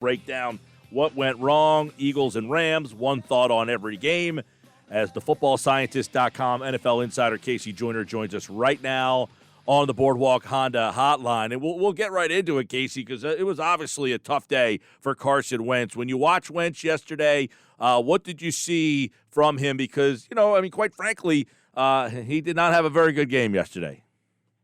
break down what went wrong, Eagles and Rams, one thought on every game, as the footballscientist.com NFL insider KC Joyner joins us right now on the Boardwalk Honda hotline. And we'll get right into it, Casey, because it was obviously a tough day for Carson Wentz. When you watched Wentz yesterday, what did you see from him? Because, quite frankly, he did not have a very good game yesterday.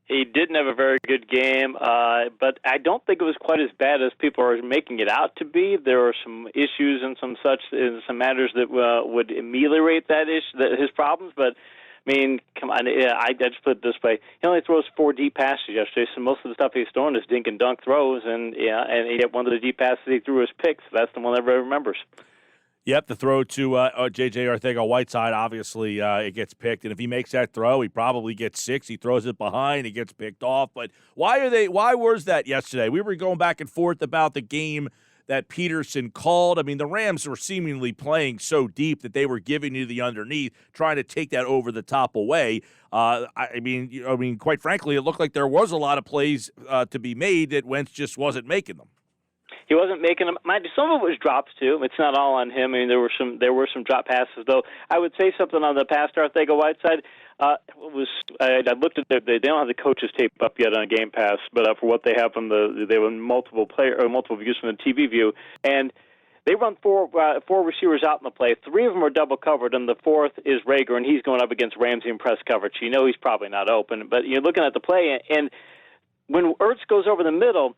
He didn't have a very good game, but I don't think it was quite as bad as people are making it out to be. There were some issues and some matters that would ameliorate his problems, but I mean, come on, I just put it this way. He only throws 4 deep passes yesterday, so most of the stuff he's throwing is dink and dunk throws, and one of the deep passes he threw was picks. That's the one everybody remembers. Yep, the throw to J.J. Arcega-Whiteside, obviously it gets picked, and if he makes that throw, he probably gets 6. He throws it behind, he gets picked off. But why was that yesterday? We were going back and forth about the game that Peterson called. I mean, the Rams were seemingly playing so deep that they were giving you the underneath, trying to take that over the top away. Quite frankly, it looked like there was a lot of plays to be made that Wentz just wasn't making them. He wasn't making them. Some of it was drops too. It's not all on him. I mean, there were some drop passes though. I would say something on the pass to Arcega-Whiteside. I looked at they don't have the coaches tape up yet on Game Pass, but for what they have from they have multiple views from the TV view, and they run four receivers out in the play. 3 of them are double covered, and the 4th is Rager, and he's going up against Ramsey in press coverage. You know he's probably not open, but you're looking at the play, and when Ertz goes over the middle,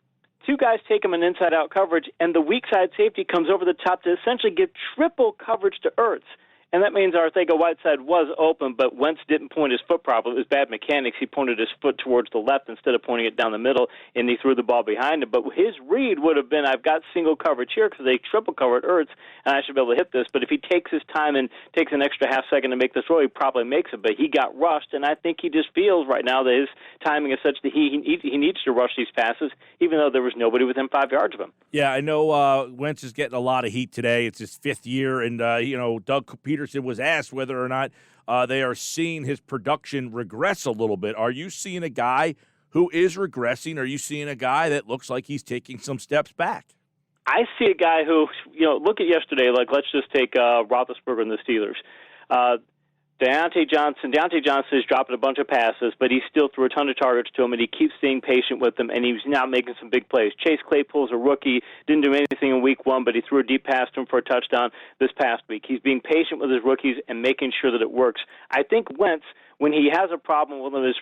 2 guys take him in inside-out coverage, and the weak side safety comes over the top to essentially give triple coverage to Ertz. And that means Arcega-Whiteside was open, but Wentz didn't point his foot properly. It was bad mechanics. He pointed his foot towards the left instead of pointing it down the middle, and he threw the ball behind him. But his read would have been, I've got single coverage here because they triple covered Ertz, and I should be able to hit this. But if he takes his time and takes an extra half second to make this throw, he probably makes it. But he got rushed, and I think he just feels right now that his timing is such that he needs to rush these passes, even though there was nobody within 5 yards of him. Yeah, I know Wentz is getting a lot of heat today. It's his 5th year, and, Doug Peterson was asked whether or not they are seeing his production regress a little bit. Are you seeing a guy who is regressing? Are you seeing a guy that looks like he's taking some steps back? I see a guy who, look at yesterday, like let's just take Roethlisberger and the Steelers. Deontay Johnson is dropping a bunch of passes, but he still threw a ton of targets to him, and he keeps being patient with them, and he's now making some big plays. Chase Claypool's a rookie, didn't do anything in week 1, but he threw a deep pass to him for a touchdown this past week. He's being patient with his rookies and making sure that it works. I think Wentz, when he has a problem with one of his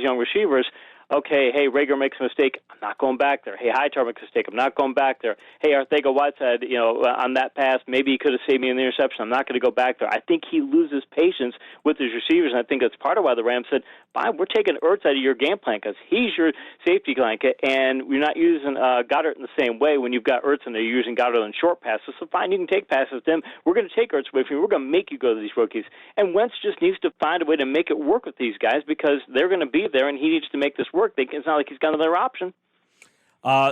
young receivers, okay, hey, Rager makes a mistake, I'm not going back there. Hey, Hightower makes a mistake, I'm not going back there. Hey, Arcega-Whiteside, on that pass, maybe he could have saved me in the interception. I'm not going to go back there. I think he loses patience with his receivers, and I think that's part of why the Rams said, fine, we're taking Ertz out of your game plan because he's your safety blanket, and you're not using Goddard in the same way when you've got Ertz and they're using Goddard on short passes. So fine, you can take passes to him. We're going to take Ertz away from you. We're going to make you go to these rookies. And Wentz just needs to find a way to make it work with these guys because they're going to be there, and he needs to make this work. It's not like he's got another option.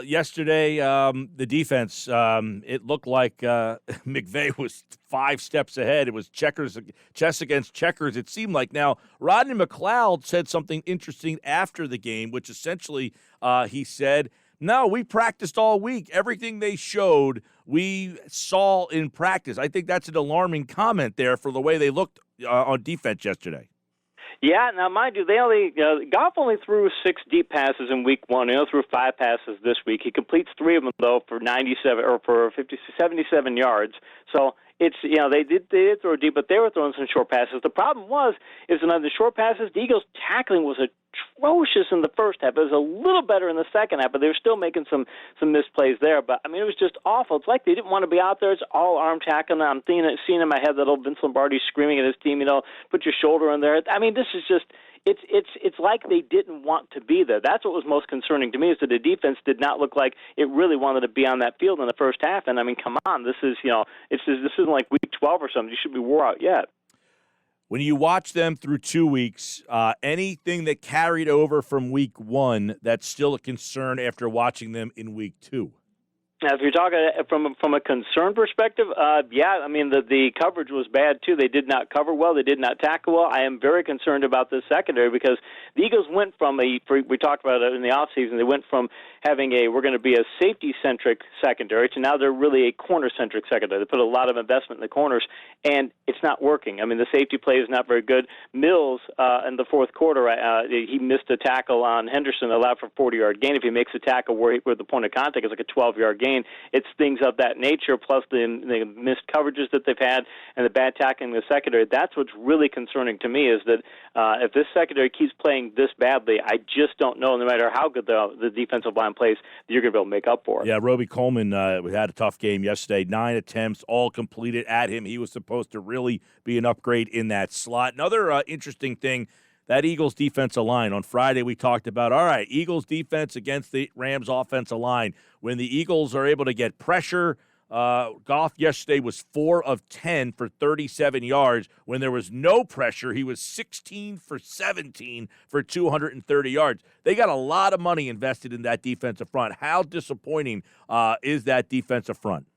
Yesterday, the defense, it looked like McVay was 5 steps ahead. It was chess against checkers, it seemed like. Now, Rodney McLeod said something interesting after the game, which essentially he said, no, we practiced all week. Everything they showed, we saw in practice. I think that's an alarming comment there for the way they looked on defense yesterday. Yeah, now mind you, Goff only threw 6 deep passes in week 1. He only threw 5 passes this week. He completes 3 of them though for 77 yards. So it's they did throw deep, but they were throwing some short passes. The problem is that on the short passes, the Eagles' tackling was atrocious in the first half. It was a little better in the second half, but they were still making some misplays there. But I mean, it was just awful. It's like they didn't want to be out there. It's all arm tackling. I'm seeing in my head that old Vince Lombardi screaming at his team, put your shoulder in there. I mean, this is just. It's like they didn't want to be there. That's what was most concerning to me is that the defense did not look like it really wanted to be on that field in the first half. And I mean, come on, this isn't like week 12 or something. You should be wore out yet. When you watch them through 2 weeks, anything that carried over from week 1 that's still a concern after watching them in week 2? Now, if you're talking from a concern perspective, yeah, I mean the coverage was bad too. They did not cover well. They did not tackle well. I am very concerned about this secondary because the Eagles went from we talked about it in the offseason, they went from having we're going to be a safety-centric secondary to now they're really a corner-centric secondary. They put a lot of investment in the corners, and it's not working. I mean, the safety play is not very good. Mills, in the fourth quarter, he missed a tackle on Henderson, allowed for a 40-yard gain. If he makes a tackle where the point of contact is like a 12-yard gain, it's things of that nature, plus the missed coverages that they've had and the bad tackling in the secondary. That's what's really concerning to me is that if this secondary keeps playing this badly, I just don't know, no matter how good the defensive line plays, that you're going to be able to make up for it. Yeah, Roby Coleman had a tough game yesterday. 9 attempts, all completed at him. He was supposed to really be an upgrade in that slot. Another interesting thing, that Eagles defensive line. On Friday, we talked about, all right, Eagles defense against the Rams offensive line. When the Eagles are able to get pressure, Goff yesterday was 4 of 10 for 37 yards. When there was no pressure, he was 16 for 17 for 230 yards. They got a lot of money invested in that defensive front. How disappointing is that defensive front?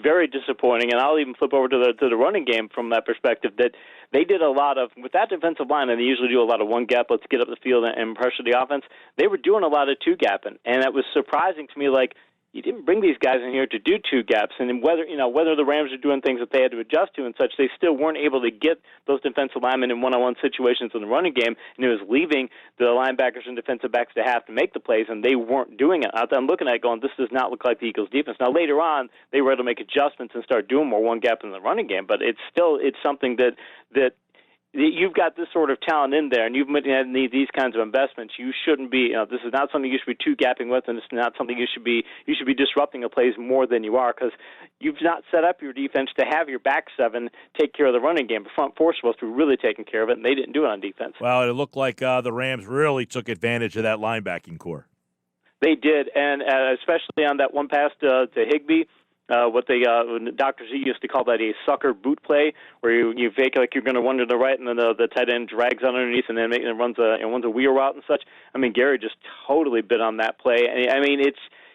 Very disappointing, and I'll even flip over to the running game from that perspective, that they did a lot of, with that defensive line, and they usually do a lot of one-gap, let's get up the field and pressure the offense, they were doing a lot of two-gapping, and it was surprising to me, like, you didn't bring these guys in here to do two gaps, and whether the Rams are doing things that they had to adjust to and such, they still weren't able to get those defensive linemen in one-on-one situations in the running game, and it was leaving the linebackers and defensive backs to have to make the plays, and they weren't doing it. I'm looking at it going, this does not look like the Eagles' defense. Now, later on, they were able to make adjustments and start doing more one-gap in the running game, but it's something that you've got this sort of talent in there, and you've made these kinds of investments. You shouldn't be. This is not something you should be two gapping with, and it's not something you should be. You should be disrupting the plays more than you are, because you've not set up your defense to have your back seven take care of the running game. The front four is supposed to be really taking care of it, and they didn't do it on defense. Well, it looked like the Rams really took advantage of that linebacking core. They did, and especially on that one pass to Higbee. What Dr. Z used to call that a sucker boot play, where you fake like you're going to run to the right, and then the tight end drags underneath, and then runs a wheel route and such. I mean, Gary just totally bit on that play. I mean,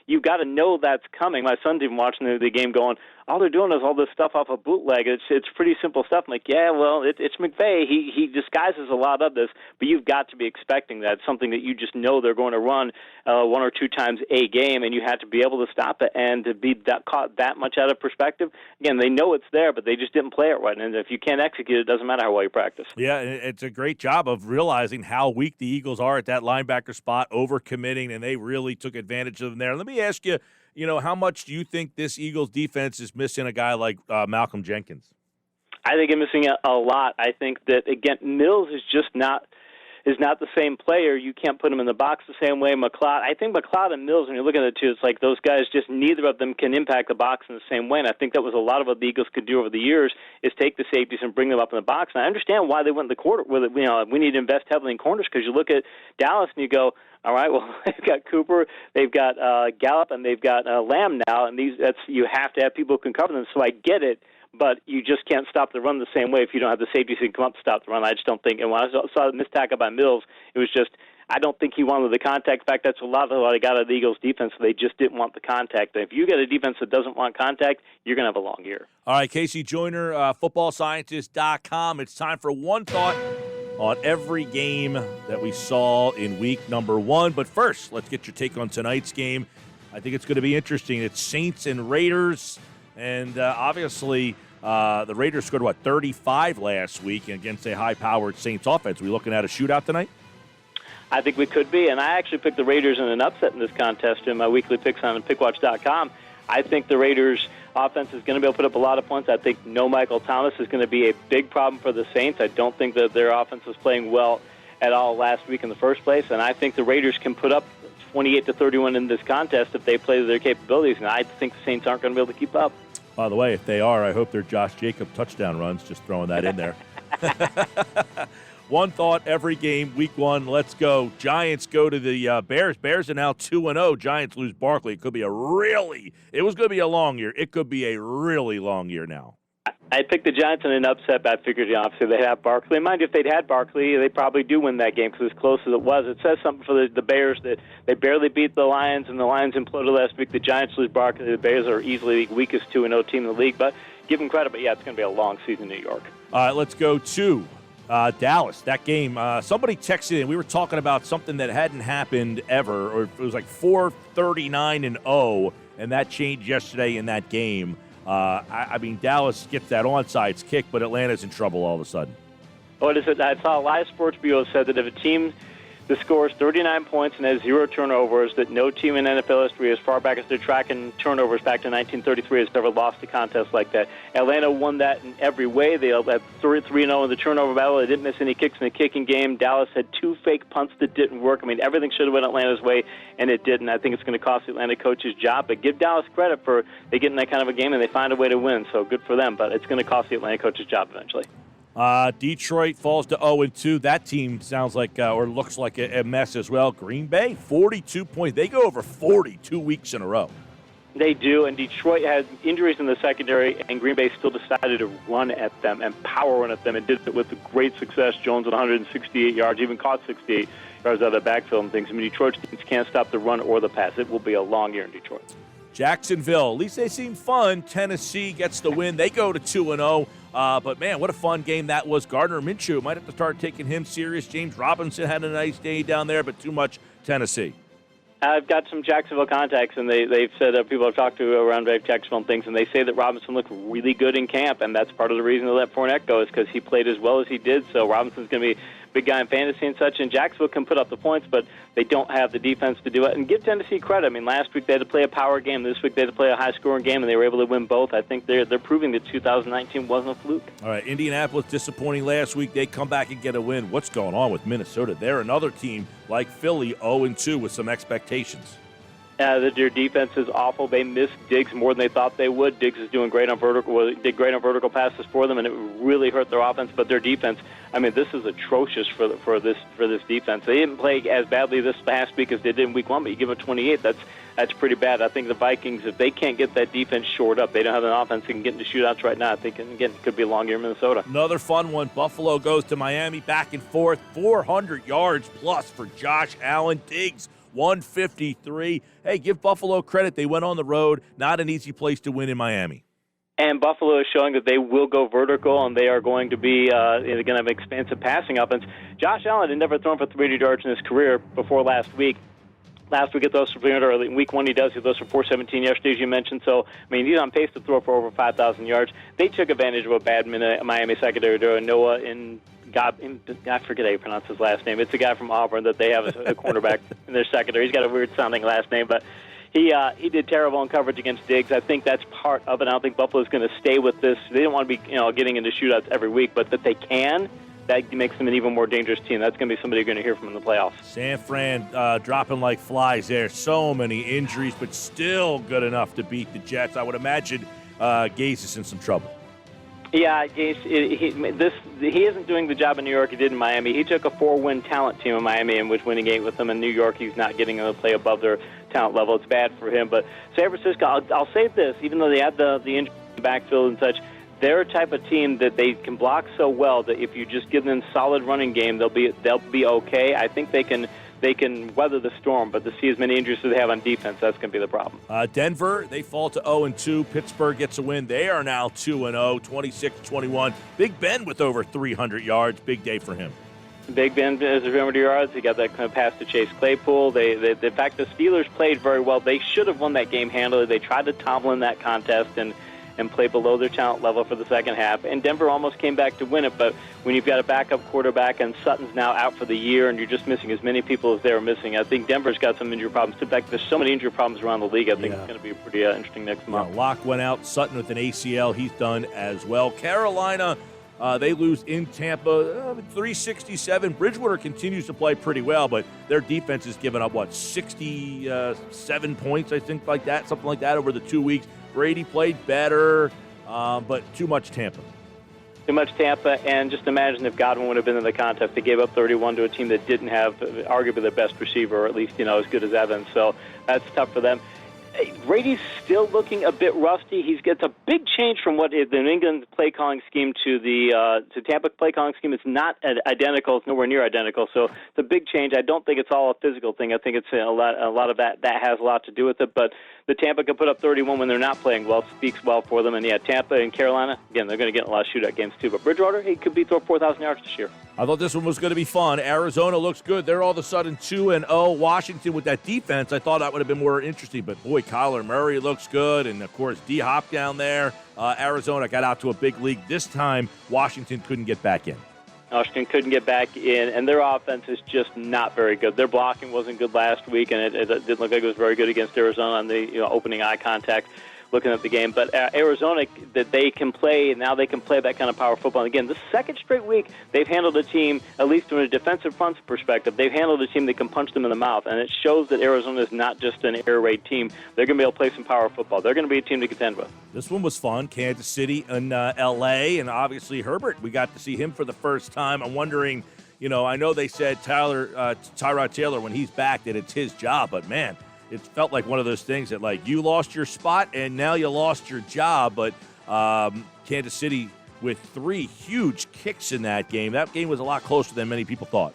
you've got to know that's coming. My son's even watching the game going, all they're doing is all this stuff off a bootleg. It's pretty simple stuff. I'm like, yeah, well, it's McVay. He disguises a lot of this, but you've got to be expecting that, something that you just know they're going to run one or two times a game, and you have to be able to stop it. And to be caught that much out of perspective, again, they know it's there, but they just didn't play it right. And if you can't execute it, doesn't matter how well you practice. Yeah, it's a great job of realizing how weak the Eagles are at that linebacker spot, overcommitting, and they really took advantage of them there. Let me ask you, how much do you think this Eagles defense is missing a guy like Malcolm Jenkins? I think I'm missing a lot. I think that, again, Mills is just not the same player. You can't put him in the box the same way. I think McLeod and Mills, when you're looking at the two, it's like those guys, just neither of them can impact the box in the same way. And I think that was a lot of what the Eagles could do over the years, is take the safeties and bring them up in the box. And I understand why they went in the quarter with it. We need to invest heavily in corners, because you look at Dallas and you go, all right, well, they've got Cooper, they've got Gallup, and they've got Lamb now, and you have to have people who can cover them. So I get it, but you just can't stop the run the same way if you don't have the safeties who can come up to stop the run. I just don't think. And when I saw the missed tackle by Mills, it was just, I don't think he wanted the contact. In fact, that's a lot of what I got out of the Eagles' defense. They just didn't want the contact. And if you get a defense that doesn't want contact, you're going to have a long year. All right, KC Joyner, footballscientist.com. It's time for one thought on every game that we saw in week number 1. But first, let's get your take on tonight's game. I think it's going to be interesting. It's Saints and Raiders, and obviously the Raiders scored, 35 last week against a high-powered Saints offense. Are we looking at a shootout tonight? I think we could be, and I actually picked the Raiders in an upset in this contest in my weekly picks on pickwatch.com. I think the Raiders' offense is going to be able to put up a lot of points. I think no Michael Thomas is going to be a big problem for the Saints. I don't think that their offense was playing well at all last week in the first place, and I think the Raiders can put up 28-31 in this contest if they play to their capabilities, and I think the Saints aren't going to be able to keep up. By the way, if they are, I hope they're Josh Jacobs touchdown runs, just throwing that in there. One thought every game, week 1. Let's go. Giants go to the Bears. Bears are now 2-0. Giants lose Barkley. It was going to be a long year. It could be a really long year now. I picked the Giants in an upset, but I figured obviously they'd have Barkley. Mind you, if they'd had Barkley, they probably do win that game because as close as it was. It says something for the Bears that they barely beat the Lions, and the Lions imploded last week. The Giants lose Barkley. The Bears are easily the weakest 2-0 team in the league, but give them credit. But, yeah, it's going to be a long season in New York. All right, let's go to Dallas. That game, somebody texted in. We were talking about something that hadn't happened ever, or it was like 4-39-0, and that changed yesterday in that game. I mean, Dallas gets that onside kick, but Atlanta's in trouble all of a sudden. What is it? I saw a live sports bureau said that if a team that scores 39 points and has 0 turnovers, that no team in NFL history, as far back as they're tracking turnovers back to 1933, has ever lost a contest like that. Atlanta won that in every way. They had 3-0 in the turnover battle. They didn't miss any kicks in the kicking game. Dallas had 2 fake punts that didn't work. I mean, everything should have went Atlanta's way, and it didn't. I think it's going to cost the Atlanta coach his job, but give Dallas credit for they get in that kind of a game and they find a way to win, so good for them, but it's going to cost the Atlanta coach his job eventually. Detroit falls to 0-2. That team sounds like or looks like a mess as well. Green Bay, 42 points. They go over 40 2 weeks in a row. They do, and Detroit had injuries in the secondary, and Green Bay still decided to run at them and power run at them, and did it with great success. Jones with 168 yards, even caught 68 yards out of the backfield and things. I mean, Detroit's teams can't stop the run or the pass. It will be a long year in Detroit. Jacksonville, at least they seem fun. Tennessee gets the win. They go to 2-0. But, man, what a fun game that was. Gardner Minshew might have to start taking him serious. James Robinson had a nice day down there, but too much Tennessee. I've got some Jacksonville contacts, and they've said people I've talked to around Jacksonville and things, and they say that Robinson looked really good in camp, and that's part of the reason they let Fournette go is because he played as well as he did. So Robinson's going to be a big guy in fantasy and such, and Jacksonville can put up the points, but they don't have the defense to do it. And give Tennessee credit. I mean, last week they had to play a power game. This week they had to play a high-scoring game, and they were able to win both. I think they're proving that 2019 wasn't a fluke. All right, Indianapolis disappointing last week. They come back and get a win. What's going on with Minnesota? They're another team like Philly, 0-2 with some expectations. Their defense is awful. They missed Diggs more than they thought they would. Diggs is doing great on vertical. Did great on vertical passes for them, and it really hurt their offense. But their defense, I mean, this is atrocious for this defense. They didn't play as badly this past week as they did in Week 1, but you give them 28. That's pretty bad. I think the Vikings, if they can't get that defense shored up, they don't have an offense that can get into shootouts right now. I think again it could be a long year in Minnesota. Another fun one. Buffalo goes to Miami, back and forth, 400 yards plus for Josh Allen. Diggs 153. Hey, give Buffalo credit. They went on the road. Not an easy place to win in Miami. And Buffalo is showing that they will go vertical, and they are going to be going to have expansive passing offense. Josh Allen had never thrown for 300 yards in his career before last week. Last week he throws for 300, or in Week 1 he throws for 417 yesterday, as you mentioned. So, I mean, he's on pace to throw for over 5,000 yards. They took advantage of a bad Miami secondary to Noah in I forget how you pronounce his last name. It's a guy from Auburn that they have as a cornerback in their secondary. He's got a weird-sounding last name, but he did terrible in coverage against Diggs. I think that's part of it. I don't think Buffalo's going to stay with this. They don't want to be getting into shootouts every week, but that they can, that makes them an even more dangerous team. That's going to be somebody you're going to hear from in the playoffs. San Fran dropping like flies there. So many injuries, but still good enough to beat the Jets. I would imagine Gase is in some trouble. Yeah, Gase, he isn't doing the job in New York he did in Miami. He took a 4-win talent team in Miami and was winning 8 with them. In New York, he's not getting them to play above their talent level. It's bad for him. But San Francisco, I'll say this, even though they had the injury in the backfield and such, they're a type of team that they can block so well that if you just give them a solid running game, they'll be okay. I think they can weather the storm, but to see as many injuries as they have on defense, that's going to be the problem. Denver, they fall to 0-2. Pittsburgh gets a win. They are now 2-0, 26-21. Big Ben with over 300 yards. Big day for him. Big Ben has 300 yards. He got that kind of pass to Chase Claypool. In fact, the Steelers played very well. They should have won that game handily. They tried to topple in that contest and play below their talent level for the second half. And Denver almost came back to win it, but when you've got a backup quarterback and Sutton's now out for the year and you're just missing as many people as they were missing, I think Denver's got some injury problems. In fact, there's so many injury problems around the league, I think it's going to be pretty interesting next month. Locke went out. Sutton with an ACL. He's done as well. Carolina, they lose in Tampa, 367. Bridgewater continues to play pretty well, but their defense has given up, 67 points, I think, like that, something like that over the 2 weeks. Brady played better, but too much Tampa. Too much Tampa, and just imagine if Godwin would have been in the contest. They gave up 31 to a team that didn't have arguably the best receiver, or at least as good as Evans. So that's tough for them. Brady's still looking a bit rusty. It's a big change from what the New England play calling scheme to the Tampa play calling scheme. It's not identical. It's nowhere near identical. So it's a big change. I don't think it's all a physical thing. I think it's a lot of that has a lot to do with it. But the Tampa can put up 31 when they're not playing well. Speaks well for them. And Tampa and Carolina, again, they're going to get a lot of shootout games too. But Bridgewater, he could throw 4,000 yards this year. I thought this one was going to be fun. Arizona looks good. They're all of a sudden 2-0. Washington with that defense, I thought that would have been more interesting. But, boy, Kyler Murray looks good. And, of course, D-Hop down there. Arizona got out to a big lead. This time, Washington couldn't get back in. Washington couldn't get back in, and their offense is just not very good. Their blocking wasn't good last week, and it didn't look like it was very good against Arizona on the opening eye contact. Looking at the game, but Arizona, that they can play, now they can play that kind of power football. And again, the second straight week, they've handled a team, at least from a defensive front perspective, they've handled a team that can punch them in the mouth, and it shows that Arizona is not just an air raid team. They're going to be able to play some power football. They're going to be a team to contend with. This one was fun. Kansas City and L.A., and obviously Herbert, we got to see him for the first time. I'm wondering, I know they said Tyrod Taylor, when he's back, that it's his job, but man, it felt like one of those things that, like, you lost your spot and now you lost your job. But Kansas City with 3 huge kicks in that game. That game was a lot closer than many people thought.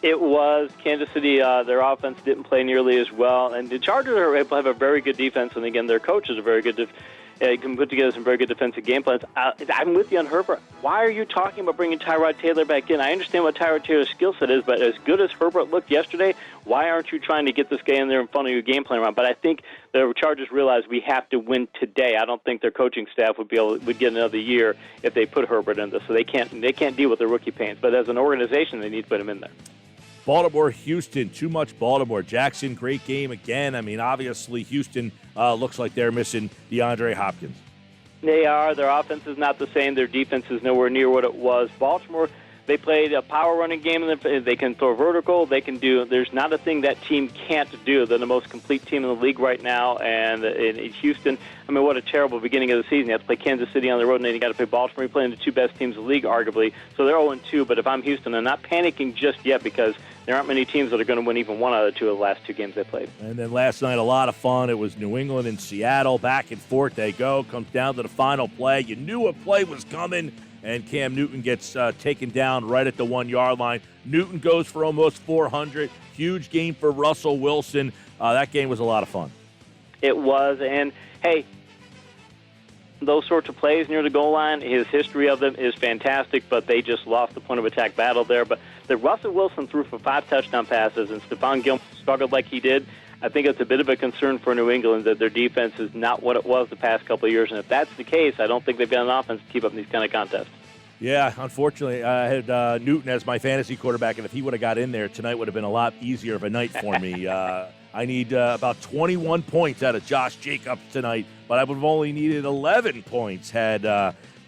It was. Kansas City, their offense didn't play nearly as well. And the Chargers are able to have a very good defense. And, again, their coaches are very good. Can put together some very good defensive game plans. I'm with you on Herbert. Why are you talking about bringing Tyrod Taylor back in? I understand what Tyrod Taylor's skill set is, but as good as Herbert looked yesterday, why aren't you trying to get this guy in there in front of your game plan around? But I think the Chargers realize we have to win today. I don't think their coaching staff would get another year if they put Herbert in this. So they can't deal with the rookie pains. But as an organization, they need to put him in there. Baltimore, Houston, too much Baltimore. Jackson, great game again. I mean, obviously, Houston looks like they're missing DeAndre Hopkins. They are. Their offense is not the same. Their defense is nowhere near what it was. Baltimore, they played a power running game, and they can throw vertical. They can do. There's not a thing that team can't do. They're the most complete team in the league right now. And in Houston, I mean, what a terrible beginning of the season. You have to play Kansas City on the road, and then you got to play Baltimore. You're playing the 2 best teams in the league, arguably. So they're 0-2. But if I'm Houston, I'm not panicking just yet because there aren't many teams that are going to win even one out of the 2 of the last 2 games they played. And then last night, a lot of fun. It was New England and Seattle. Back and forth they go. Comes down to the final play. You knew a play was coming, and Cam Newton gets taken down right at the 1-yard line. Newton goes for almost 400. Huge game for Russell Wilson. That game was a lot of fun. It was. And, hey, those sorts of plays near the goal line, his history of them is fantastic, but they just lost the point of attack battle there. But the Russell Wilson threw for 5 touchdown passes, and Stephon Gilmore struggled like he did. I think it's a bit of a concern for New England that their defense is not what it was the past couple of years. And if that's the case, I don't think they've got an offense to keep up in these kind of contests. Yeah, unfortunately, I had Newton as my fantasy quarterback, and if he would have got in there, tonight would have been a lot easier of a night for me. I need about 21 points out of Josh Jacobs tonight, but I would have only needed 11 points had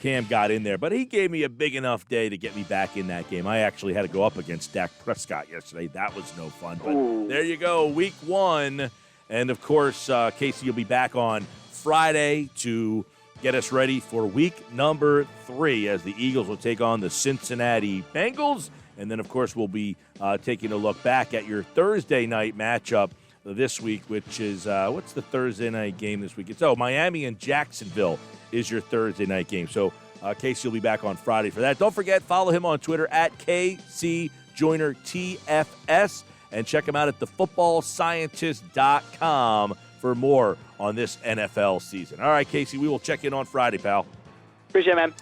Cam got in there. But he gave me a big enough day to get me back in that game. I actually had to go up against Dak Prescott yesterday. That was no fun. But There you go, week 1. And, of course, Casey will be back on Friday to get us ready for week number 3 as the Eagles will take on the Cincinnati Bengals. And then, of course, we'll be taking a look back at your Thursday night matchup this week, which is, what's the Thursday night game this week? It's, Miami and Jacksonville is your Thursday night game. So, Casey will be back on Friday for that. Don't forget, follow him on Twitter at KC Joyner TFS and check him out at thefootballscientist.com for more on this NFL season. All right, Casey, we will check in on Friday, pal. Appreciate it, man.